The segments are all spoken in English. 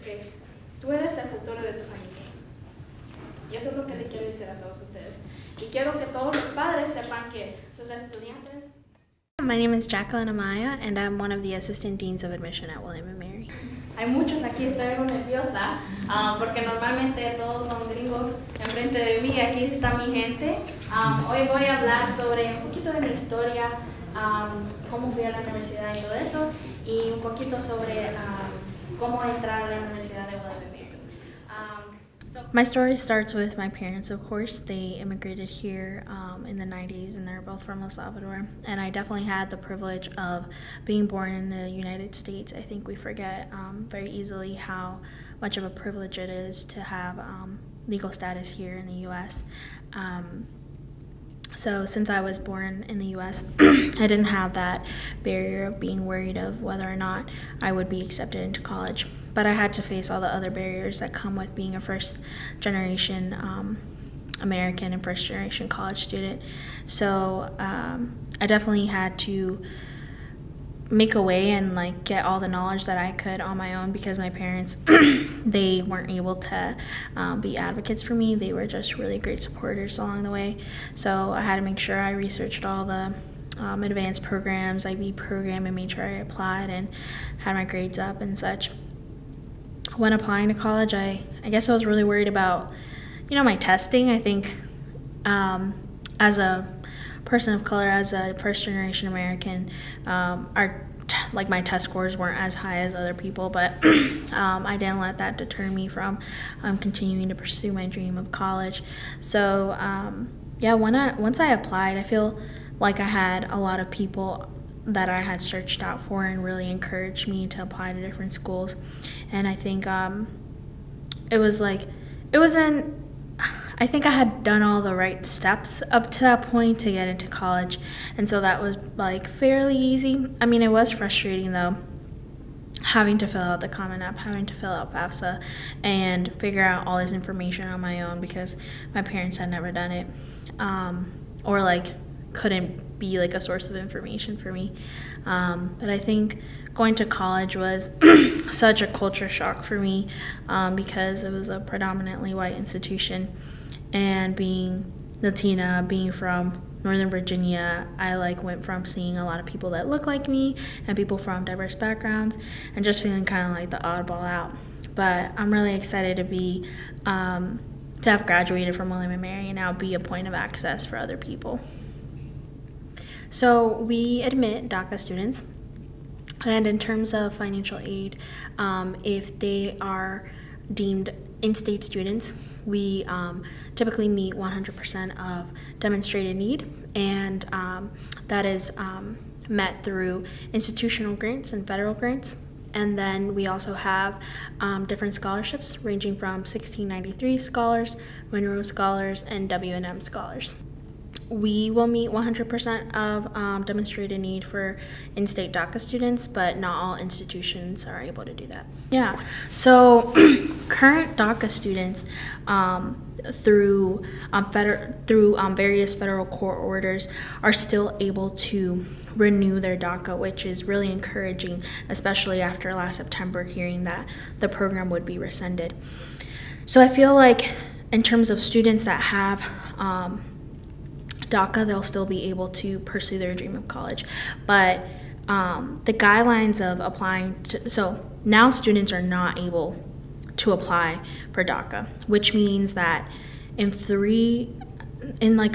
porque tú eres el futuro de tu familia. Y eso es lo que le quiero decir a todos ustedes. Y quiero que todos los padres sepan que sus estudiantes... My name is Jacqueline Amaya, and I'm one of the Assistant Deans of Admission at William & Mary. Hay muchos aquí, estoy algo nerviosa, porque normalmente todos son gringos enfrente de mí, aquí está mi gente. Hoy voy a hablar sobre un poquito de mi historia, cómo fui a la universidad y todo eso, y un poquito sobre cómo entrar a la universidad de William & Mary. My story starts with my parents, of course. They immigrated here in the 90s, and they're both from El Salvador. And I definitely had the privilege of being born in the United States. I think we forget very easily how much of a privilege it is to have legal status here in the U.S. So since I was born in the U.S., I didn't have that barrier of being worried of whether or not I would be accepted into college. But I had to face all the other barriers that come with being a first-generation American and first-generation college student. So I definitely had to make a way and like get all the knowledge that I could on my own, because my parents they weren't able to be advocates for me. They were just really great supporters along the way. So I had to make sure I researched all the advanced programs, IB program, and made sure I applied and had my grades up and such. When applying to college, I guess I was really worried about, my testing. I think as a person of color, as a first-generation American, my test scores weren't as high as other people, but I didn't let that deter me from continuing to pursue my dream of college. So once I applied, I feel like I had a lot of people that I had searched out for and really encouraged me to apply to different schools. And I think I think I had done all the right steps up to that point to get into college, and so that was like fairly easy. I mean, it was frustrating though, having to fill out the Common App, having to fill out FAFSA, and figure out all this information on my own because my parents had never done it, or like couldn't be like a source of information for me. But I think going to college was such a culture shock for me, because it was a predominantly white institution, and being Latina, being from Northern Virginia, I went from seeing a lot of people that look like me and people from diverse backgrounds and just feeling kind of like the oddball out. But I'm really excited to have graduated from William & Mary and now be a point of access for other people. So we admit DACA students, and in terms of financial aid, if they are deemed in-state students, we typically meet 100% of demonstrated need, and that is met through institutional grants and federal grants. And then we also have different scholarships ranging from 1693 scholars, Monroe scholars, and W&M scholars. We will meet 100% of demonstrated need for in-state DACA students, but not all institutions are able to do that. Yeah, so current DACA students, through various federal court orders, are still able to renew their DACA, which is really encouraging, especially after last September hearing that the program would be rescinded. So I feel like in terms of students that have DACA, they'll still be able to pursue their dream of college. But the guidelines of applying so now students are not able to apply for DACA, which means that in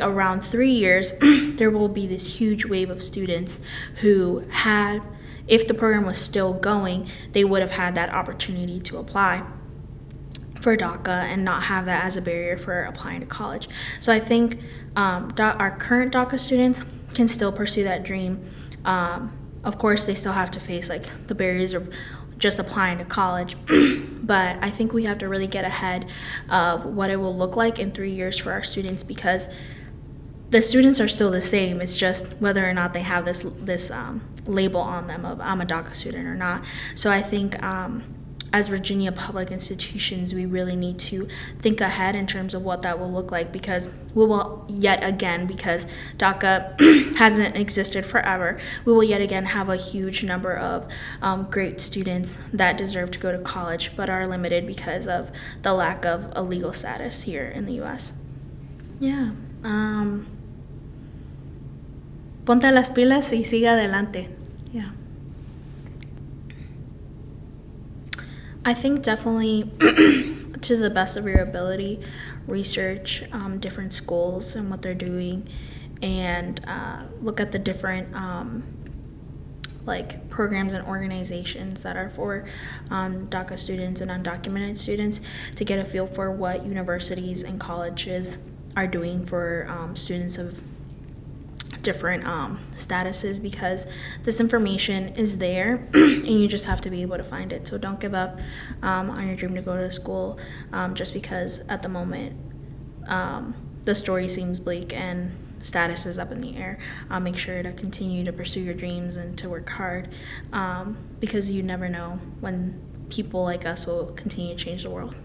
around 3 years, there will be this huge wave of students who had, if the program was still going, they would have had that opportunity to apply for DACA and not have that as a barrier for applying to college. So I think our current DACA students can still pursue that dream. Of course, they still have to face the barriers of just applying to college, but I think we have to really get ahead of what it will look like in 3 years for our students, because the students are still the same. It's just whether or not they have this label on them of I'm a DACA student or not. So I think as Virginia public institutions, we really need to think ahead in terms of what that will look like, because we will yet again, because DACA hasn't existed forever, we will yet again have a huge number of great students that deserve to go to college but are limited because of the lack of a legal status here in the U.S. Yeah. Ponte las pilas y sigue adelante. Yeah. I think definitely, to the best of your ability, research different schools and what they're doing, and look at the different like programs and organizations that are for DACA students and undocumented students, to get a feel for what universities and colleges are doing for students of different statuses, because this information is there and you just have to be able to find it. So don't give up on your dream to go to school just because at the moment the story seems bleak and status is up in the air. Make sure to continue to pursue your dreams and to work hard, because you never know when people like us will continue to change the world.